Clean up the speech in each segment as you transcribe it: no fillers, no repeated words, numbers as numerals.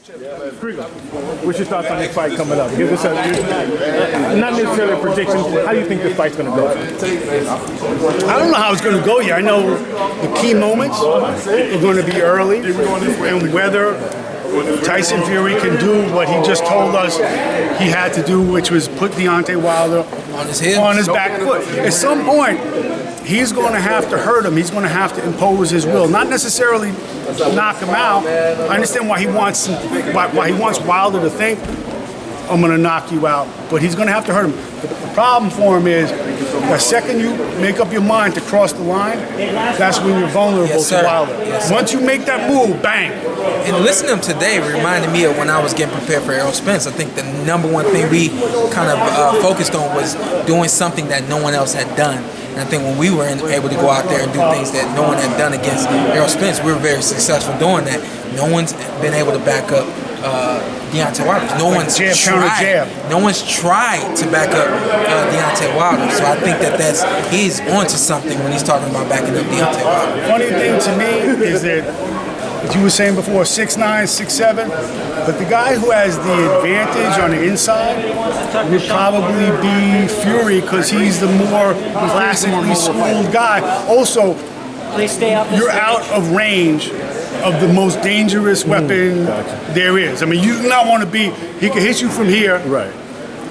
Kriegel, what's your thoughts on this fight coming up? Give us not necessarily a prediction. How do you think this fight's going to go? I don't know how it's going to go yet. I know the key moments are going to be early, and whether Tyson Fury can do what he just told us he had to do, which was put Deontay Wilder on his back foot. At some point, he's going to have to hurt him. He's going to have to impose his will, not necessarily knock him out. I understand why he wants Wilder to think, I'm going to knock you out, but he's going to have to hurt him. The problem for him is the second you make up your mind to cross the line, that's when you're vulnerable to Wilder. Once you make that move, bang. And listening to him today reminded me of when I was getting prepared for Errol Spence. I think the number one thing we kind of focused on was doing something that no one else had done. And I think when we were able to go out there and do things that no one had done against Errol Spence, we were very successful doing that. No one's been able to back up Deontay Wilder. No one's tried. No one's tried to back up Deontay Wilder. So I think he's onto something when he's talking about backing up Deontay Wilder. Funny thing to me is that, as you were saying before, 6'9", 6'7", but the guy who has the advantage on the inside would probably be Fury because he's the more classically schooled guy. Also, you're out of range of the most dangerous weapon there is. I mean, you do not want to be, he can hit you from here,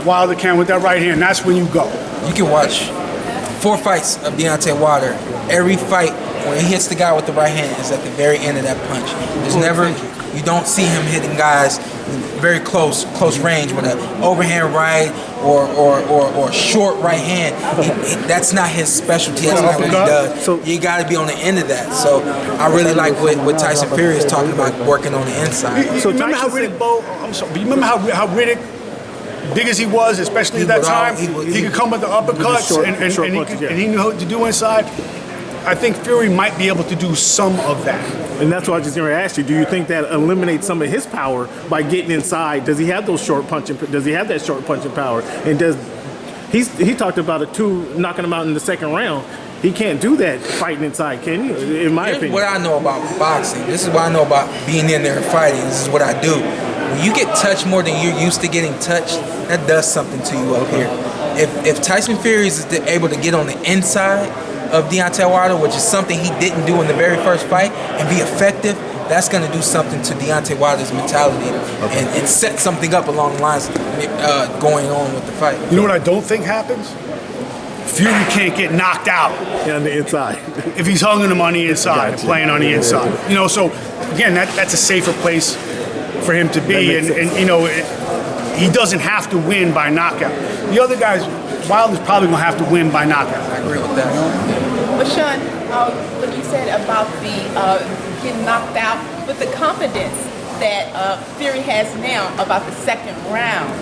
Wilder can with that right hand. That's when you go. You can watch 4 fights of Deontay Wilder. Every fight, when he hits the guy with the right hand, is at the very end of that punch. There's never, you don't see him hitting guys very close range with an overhand right or short right hand. That's not his specialty. That's not what he does. So you got to be on the end of that. So I really like what Tyson Fury is talking about, working on the inside. So remember how Riddick, big as he was, especially at that time, he could come with the uppercuts and he knew what to do inside. I think Fury might be able to do some of that. And that's why I was just going to ask you, do you think that eliminates some of his power by getting inside? Does he have those short punching, does he have that short punching power? And he talked about it too, knocking him out in the second round. He can't do that fighting inside, can you? In my opinion. What I know about boxing, this is what I know about being in there and fighting, this is what I do. When you get touched more than you're used to getting touched, that does something to you up here. If Tyson Fury is able to get on the inside of Deontay Wilder, which is something he didn't do in the very first fight, and be effective, that's going to do something to Deontay Wilder's mentality and set something up along the lines going on with the fight. You know what I don't think happens? Fury can't get knocked out on the inside if he's hugging him on the inside and playing on the inside. You know, so again, that's a safer place for him to be, and you know, he doesn't have to win by knockout. The other guys, Wilder's probably going to have to win by knockout. I agree with that. But Shawn, what you said about the getting knocked out, with the confidence that Fury has now about the second round,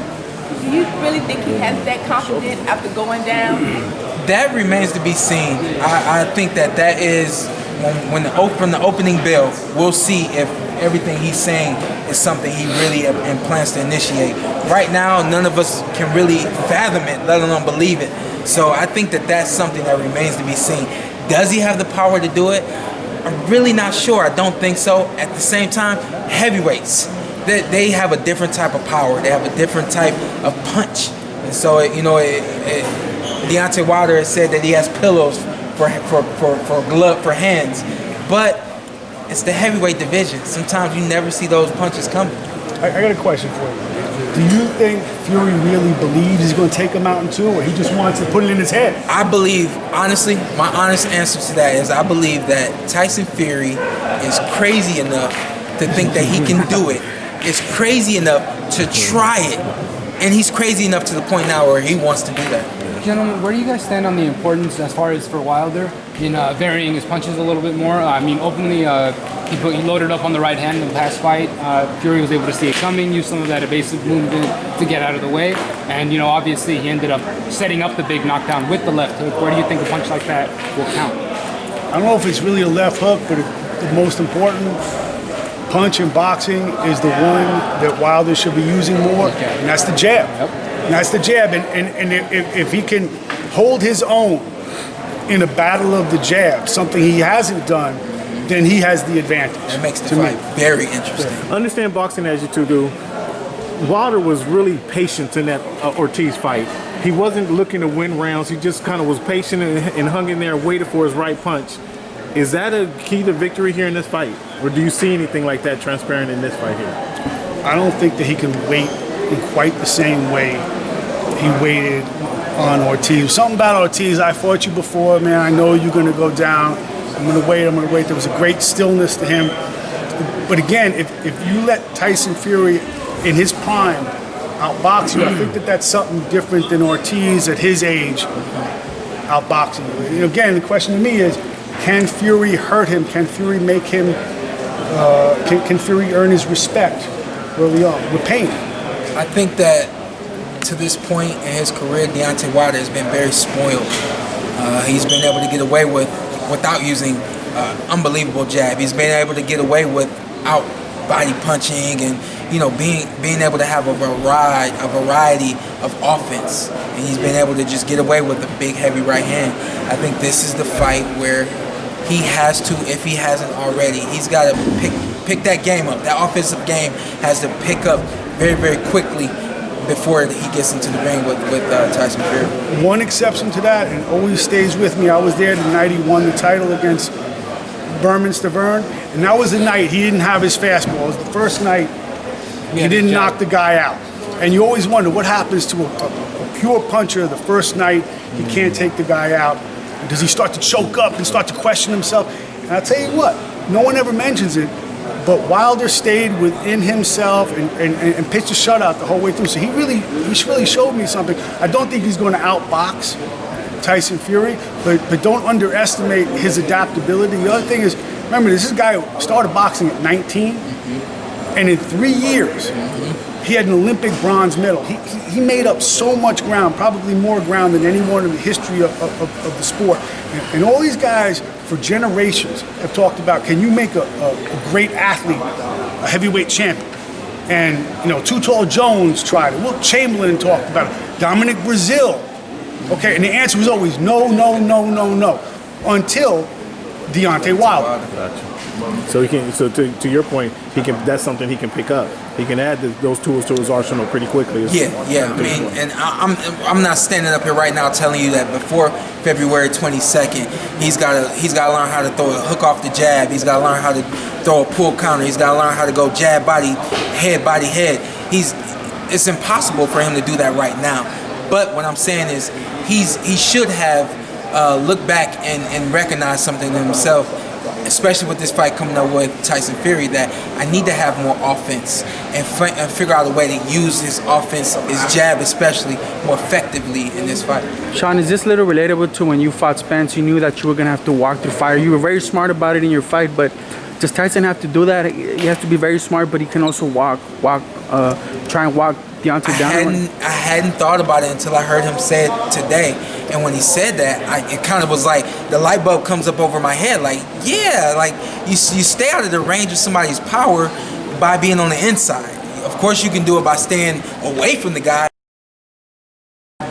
do you really think he has that confidence after going down? That remains to be seen. I think that is from the opening bell, we'll see if everything he's saying is something he really plans to initiate. Right now, none of us can really fathom it, let alone believe it. So I think that's something that remains to be seen. Does he have the power to do it? I'm really not sure. I don't think so. At the same time, heavyweights, they have a different type of power. They have a different type of punch. And so, you know, Deontay Wilder has said that he has pillows for hands, but it's the heavyweight division. Sometimes you never see those punches coming. I got a question for you. Do you think Fury really believes he's going to take him out in 2, or he just wants to put it in his head? I believe, honestly, my honest answer to that is I believe that Tyson Fury is crazy enough to think that he can do it. Is crazy enough to try it. And he's crazy enough to the point now where he wants to do that. Gentlemen, where do you guys stand on the importance as far as for Wilder in varying his punches a little bit more? I mean, openly, he loaded up on the right hand in the past fight. Fury was able to see it coming, use some of that evasive movement to get out of the way. And, you know, obviously he ended up setting up the big knockdown with the left hook. Where do you think a punch like that will count? I don't know if it's really a left hook, but the most important punch in boxing is the one that Wilder should be using more, and that's the jab. And that's the jab, and if he can hold his own in a battle of the jab, something he hasn't done then he has the advantage. That makes the fight very interesting. Understand boxing as you two do. Wilder was really patient in that Ortiz fight. He wasn't looking to win rounds. He just kind of was patient and hung in there and waited for his right punch. Is that a key to victory here in this fight? Or do you see anything like that transparent in this fight here? I don't think that he can wait in quite the same way he waited on Ortiz. Something about Ortiz, I fought you before, man. I know you're going to go down. I'm going to wait. There was a great stillness to him. But again, if you let Tyson Fury in his prime outbox you, I think that that's something different than Ortiz at his age outboxing you. And again, the question to me is, can Fury hurt him? Can Fury make him, can Fury earn his respect early on with pain? I think that to this point in his career, Deontay Wilder has been very spoiled. He's been able to get away without using unbelievable jab. He's been able to get away without body punching and being able to have a variety of offense. And he's been able to just get away with a big, heavy right hand. I think this is the fight where he has to, if he hasn't already, he's got to pick that game up. That offensive game has to pick up very, very quickly before he gets into the ring with Tyson Fury. One exception to that, and always stays with me, I was there the night he won the title against Berman Stavern, and that was the night he didn't have his fastball. It was the first night he didn't knock the guy out. And you always wonder what happens to a pure puncher the first night he can't take the guy out. Does he start to choke up and start to question himself? And I'll tell you what, no one ever mentions it, but Wilder stayed within himself and pitched a shutout the whole way through. So he really showed me something. I don't think he's going to outbox Tyson Fury, but don't underestimate his adaptability. The other thing is, remember, this guy started boxing at 19, and in 3 years, he had an Olympic bronze medal. He made up so much ground, probably more ground than anyone in the history of the sport. And all these guys for generations have talked about, can you make a great athlete, a heavyweight champion? And, Too Tall Jones tried it. Wilt Chamberlain talked about it. Dominic Brazil. Okay, and the answer was always no, until Deontay Wilder. Gotcha. So to your point, that's something he can pick up. He can add those tools to his arsenal pretty quickly. Yeah. I mean, and I'm not standing up here right now telling you that before February 22nd, he's got to learn how to throw a hook off the jab. He's got to learn how to throw a pull counter. He's got to learn how to go jab body head. It's impossible for him to do that right now. But what I'm saying is he should have looked back and recognized something in himself, especially with this fight coming up with Tyson Fury, that I need to have more offense and figure out a way to use his offense, his jab especially, more effectively in this fight. Shawn, is this little relatable to when you fought Spence? You knew that you were going to have to walk through fire. You were very smart about it in your fight, but does Tyson have to do that? He has to be very smart, but he can also try and walk Deontay down. I hadn't thought about it until I heard him say it today. And when he said that, it kind of was like the light bulb comes up over my head. Like, yeah, like you stay out of the range of somebody's power by being on the inside. Of course, you can do it by staying away from the guy.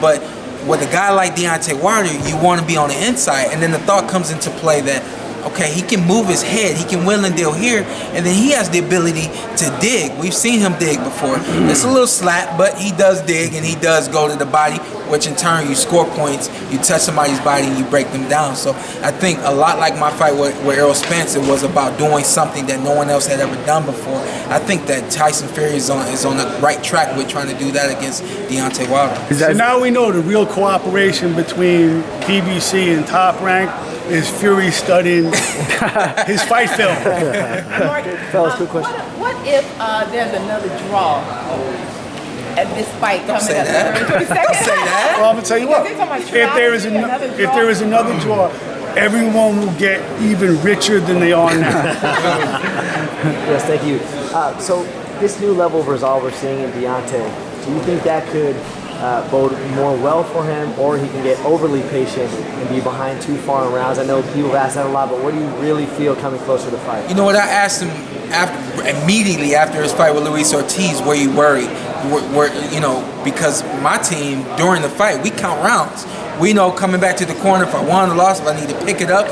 But with a guy like Deontay Wilder, you want to be on the inside. And then the thought comes into play that, okay, he can move his head, he can wheel and deal here, and then he has the ability to dig. We've seen him dig before. It's a little slap, but he does dig and he does go to the body, which in turn you score points, you touch somebody's body and you break them down. So I think a lot like my fight with Errol Spence, it was about doing something that no one else had ever done before. I think that Tyson Fury is on the right track with trying to do that against Deontay Wilder. So now we know the real cooperation between PBC and Top Rank is Fury studying his fight film. Mark, Fellas, quick question. What if there's another draw at this fight coming up? Don't say that. Well, I'm gonna tell you what. If there is another draw, everyone will get even richer than they are now. Yes, thank you. So this new level of resolve we're seeing in Deontay, do you think that could bode more well for him, or he can get overly patient and be behind too far in rounds? I know people have asked that a lot, but what do you really feel coming closer to the fight? You know what, I asked him immediately after his fight with Luis Ortiz, were you worried? Because my team, during the fight, we count rounds. We know coming back to the corner, if I won or lost, if I need to pick it up,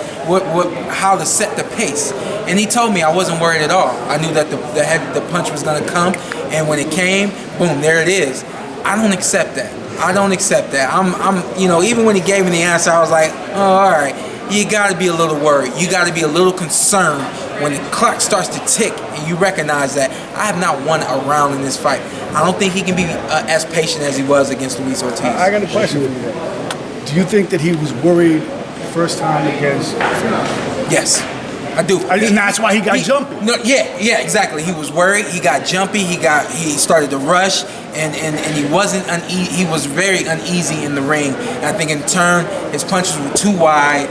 how to set the pace. And he told me I wasn't worried at all. I knew that the punch was gonna come, and when it came, boom, there it is. I don't accept that. I don't accept that. You know, even when he gave me the answer, I was like, oh, all right. You got to be a little worried. You got to be a little concerned when the clock starts to tick and you recognize that I have not won a round in this fight. I don't think he can be as patient as he was against Luis Ortiz. I got a question for you. Do you think that he was worried the first time against Fury? Yes. I do. And that's why he got jumpy. No, yeah, exactly. He was worried. He got jumpy. He started to rush, and he wasn't uneasy. He was very uneasy in the ring. And I think in turn, his punches were too wide.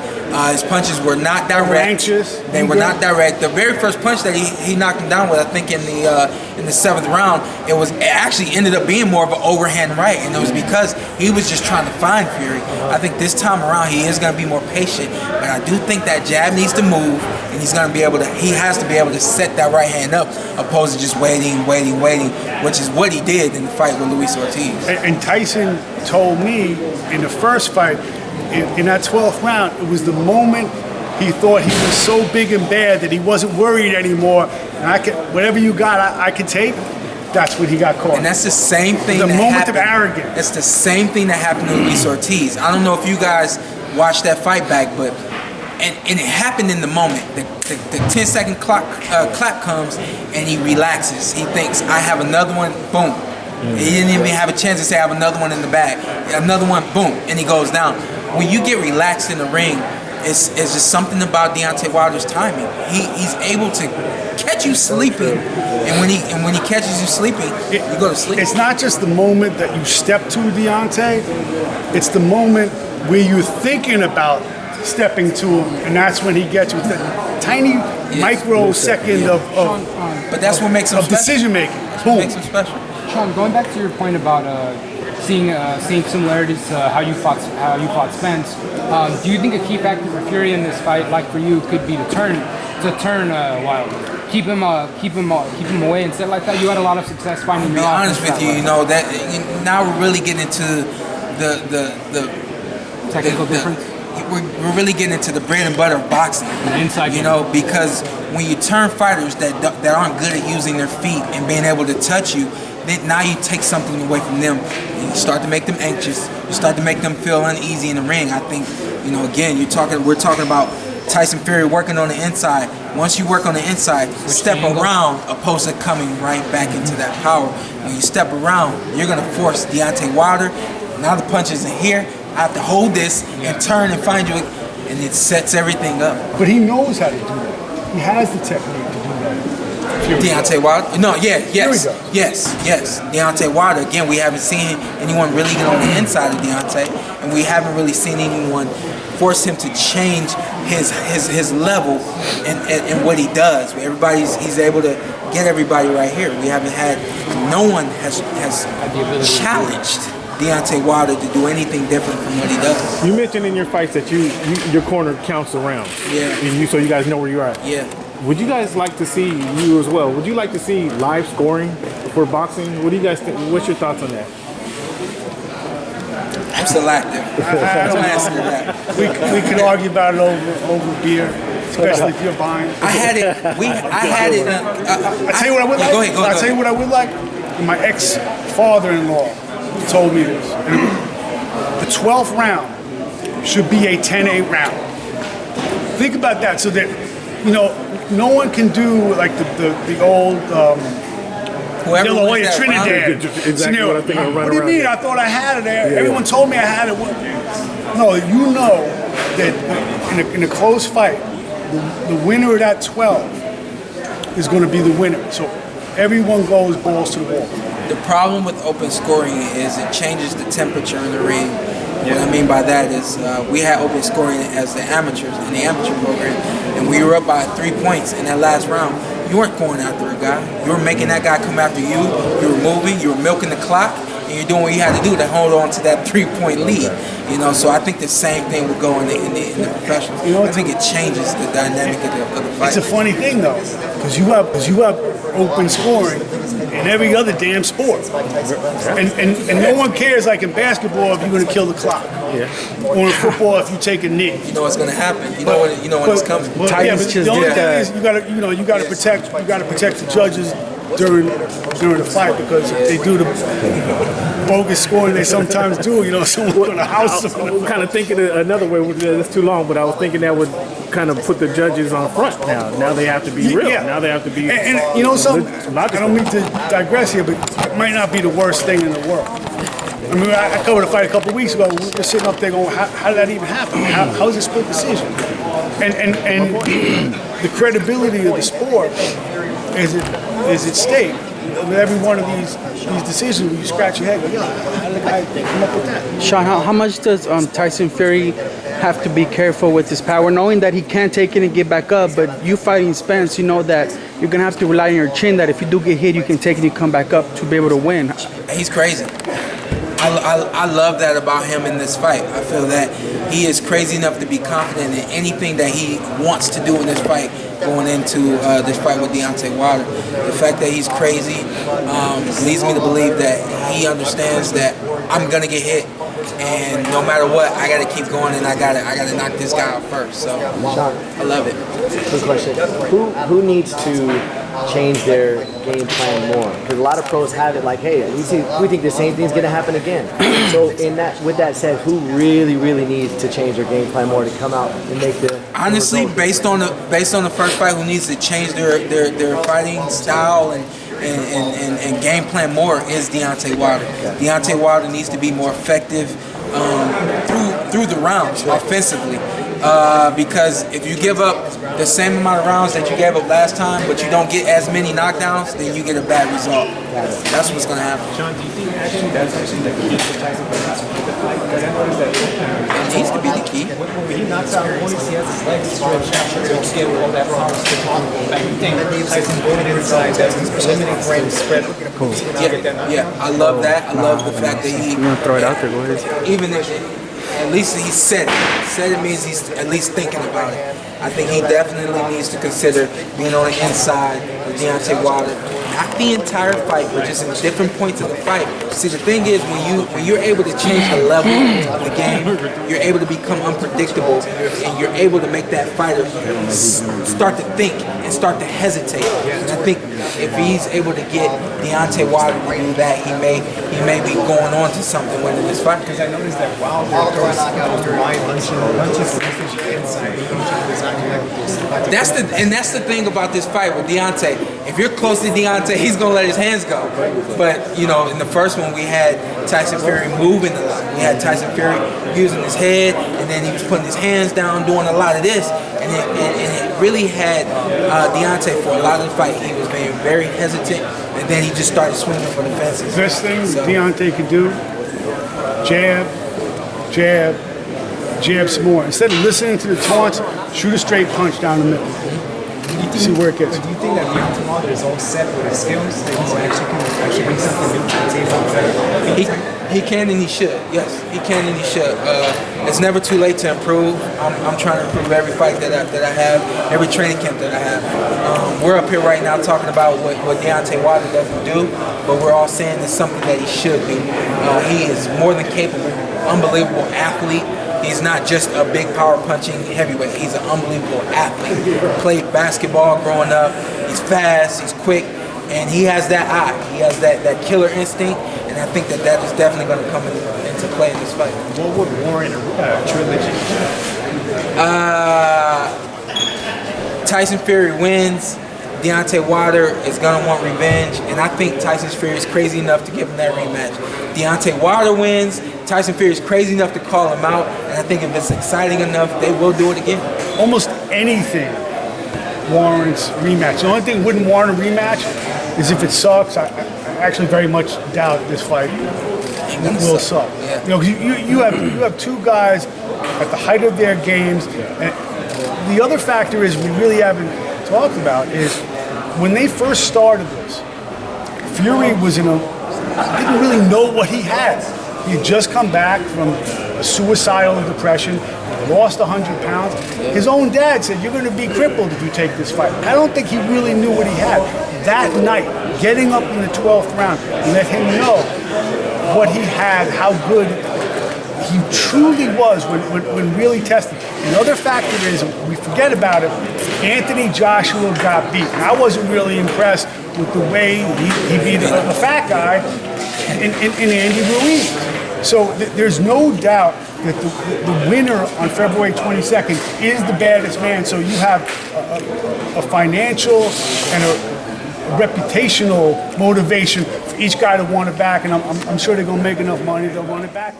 His punches were not direct. Anxious. They were not direct. The very first punch that he knocked him down with, I think in the 7th round, it actually ended up being more of an overhand right, and it was because he was just trying to find Fury. I think this time around he is going to be more patient, but I do think that jab needs to move, and he has to be able to set that right hand up, opposed to just waiting, which is what he did in the fight with Luis Ortiz. And Tyson told me in the first fight, in that 12th round, it was the moment he thought he was so big and bad that he wasn't worried anymore. And whatever you got, I could take. That's when he got caught. And that's the same thing. The moment of arrogance. It's the same thing that happened to Luis Ortiz. I don't know if you guys watched that fight back, but and it happened in the moment. The 10-second clap comes, and he relaxes. He thinks, I have another one. Boom. He didn't even have a chance to say I have another one in the bag. Another one, boom, and he goes down. When you get relaxed in the ring, it's just something about Deontay Wilder's timing. He's able to catch you sleeping, and when he catches you sleeping, you go to sleep. It's not just the moment that you step to Deontay, it's the moment where you're thinking about stepping to him, and that's when he gets you. It's that tiny microsecond of but that's what makes him special. Decision making. That's what makes him special. Shawn, going back to your point about seeing similarities to how you fought Spence, do you think a key factor for Fury in this fight, like for you, could be to turn Wilder, keep him away and sit like that? You had a lot of success finding your offense. To be honest with you, you know that now we're really getting into the technical difference. We're really getting into the bread and butter of boxing. You know, because when you turn fighters that aren't good at using their feet and being able to touch you, then now you take something away from them. You start to make them anxious. You start to make them feel uneasy in the ring. I think, you know, again, we're talking about Tyson Fury working on the inside. Once you work on the inside, step around opposed to coming right back into that power. When you step around, you're going to force Deontay Wilder. Now the punch isn't here. I have to hold this and turn and find you, and it sets everything up. But he knows how to do that. He has the technique to do that. Deontay Wilder? No, yes. Deontay Wilder, again, we haven't seen anyone really get on the inside of Deontay, and we haven't really seen anyone force him to change his level and what he does. He's able to get everybody right here. We haven't had, no one has challenged Deontay Wilder to do anything different from what he does. You mentioned in your fights that your corner counts the rounds. Yeah. And so you guys know where you're at. Yeah. Would you guys like to see, you as well, would you like to see live scoring for boxing? What do you guys think? What's your thoughts on that? I'm selective. I don't know. We could argue about it over beer, especially if you're buying. I had it. I'll tell you what I would like. Go ahead. I'll tell you what I would like. My ex-father-in-law told me this. The 12th round should be a 10-8 round. Think about that, so that, you know, no one can do like the old De La Hoya Trinidad. Exactly what I think. What do you mean? I thought I had it there. Yeah. Everyone told me I had it. No, you know that in a close fight, the winner of that 12 is going to be the winner. So everyone goes balls to the wall. The problem with open scoring is it changes the temperature in the ring. What I mean by that is we had open scoring as the amateurs in the amateur program, and we were up by 3 points in that last round. You weren't going after a guy. You were making that guy come after you. You were moving. You were milking the clock, and you're doing what you had to do to hold on to that 3-point lead. You know, so I think the same thing would go in the professionals. I think it changes the dynamic of the fight. It's a funny thing though, because you have open scoring in every other damn sport, and no one cares like in basketball if you're going to kill the clock, or in football if you take a knee. You know what's going to happen. You know when it's coming. But the only thing is you got to protect the judges during the fight, because if they do the bogus scoring they sometimes do, someone's going to house them. I'm kind of thinking another way. That's too long, but I was thinking that would kind of put the judges on front now. Now they have to be real. Yeah. Now they have to be. And something, I don't mean to digress here, but it might not be the worst thing in the world. I mean, I covered a fight a couple of weeks ago. We were sitting up there going, how did that even happen? How is it a split decision? And the credibility of the sport is at stake. With every one of these decisions, you scratch your head, go, how did the guy come up with that? Shawn, how much does Tyson Fury have to be careful with his power, knowing that he can't take it and get back up, but you fighting Spence, you know that you're going to have to rely on your chin, that if you do get hit, you can take it and come back up to be able to win. He's crazy. I love that about him in this fight. I feel that he is crazy enough to be confident in anything that he wants to do in this fight going into this fight with Deontay Wilder. The fact that he's crazy leads me to believe that he understands that I'm going to get hit, and no matter what, I got to keep going, and I got to knock this guy out first. So Shawn, I love it. quick question. Who needs to change their game plan more? Because a lot of pros have it like, hey, we think the same thing's going to happen again. So with that said, who really needs to change their game plan more to come out and make the honestly, based on the first fight, who needs to change their fighting style and game plan more is Deontay Wilder. Deontay Wilder needs to be more effective through the rounds offensively. Because if you give up the same amount of rounds that you gave up last time, but you don't get as many knockdowns, then you get a bad result. That's what's going to happen. Shawn, do you think actually that's actually the key to Tyson Fury to the fight? Because I noticed that It needs to be the key. when he knocks out Royce, he has his legs stretched out to get all that power stick on. Like, you think Tyson going inside, that's eliminating frame spread. Cool. Yeah, I love that. I love the fact that he. You want to throw it out there? Go ahead. Even if at least he said it. Said it means he's at least thinking about it. I think he definitely needs to consider being on the inside with Deontay Wilder. Not the entire fight, but just in different points of the fight. See, the thing is, when you're able to change the level of the game, you're able to become unpredictable, and you're able to make that fighter start to think and start to hesitate. And I think if he's able to get Deontay Wilder to do that, he may be going on to something winning this fight. Because I noticed that Wilder throws wide punches inside. That's the thing about this fight with Deontay. If you're close to Deontay, he's gonna let his hands go. But in the first one we had Tyson Fury moving a lot. We had Tyson Fury using his head, and then he was putting his hands down, doing a lot of this, and it really had Deontay for a lot of the fight. He was being very hesitant, and then he just started swinging for the fences. Best thing Deontay could do: jab, jab, jab some more. Instead of listening to the taunts, shoot a straight punch down the middle. See where it gets. Do you think that Deontay Wilder is all set with his skills? That he can actually bring something new to the table? He can and he should. Yes, he can and he should. It's never too late to improve. I'm trying to improve every fight that I have, every training camp that I have. We're up here right now talking about what Deontay Wilder doesn't do, but we're all saying it's something that he should do. He is more than capable, unbelievable athlete. He's not just a big power punching heavyweight. He's an unbelievable athlete. Played basketball growing up. He's fast, he's quick, and he has that eye. He has that killer instinct, and I think that is definitely going to come into play in this fight. What would warrant a trilogy? Tyson Fury wins. Deontay Wilder is going to want revenge, and I think Tyson Fury is crazy enough to give him that rematch. Deontay Wilder wins. Tyson Fury is crazy enough to call him out, and I think if it's exciting enough, they will do it again. Almost anything warrants rematch. The only thing that wouldn't warrant a rematch is if it sucks. I actually very much doubt this fight will suck. Yeah. You have two guys at the height of their games, and the other factor is we really haven't talked about is when they first started this, Fury was in a didn't really know what he had. He had just come back from a suicidal depression, lost 100 pounds. His own dad said, "You're going to be crippled if you take this fight." I don't think he really knew what he had. That night, getting up in the 12th round, let him know what he had, how good he truly was when really tested. Another factor is, we forget about it, Anthony Joshua got beat. And I wasn't really impressed with the way he beat a fat guy in Andy Ruiz. So there's no doubt that the winner on February 22nd is the baddest man. So you have a financial and a reputational motivation for each guy to want it back, and I'm sure they're going to make enough money, they'll want it back.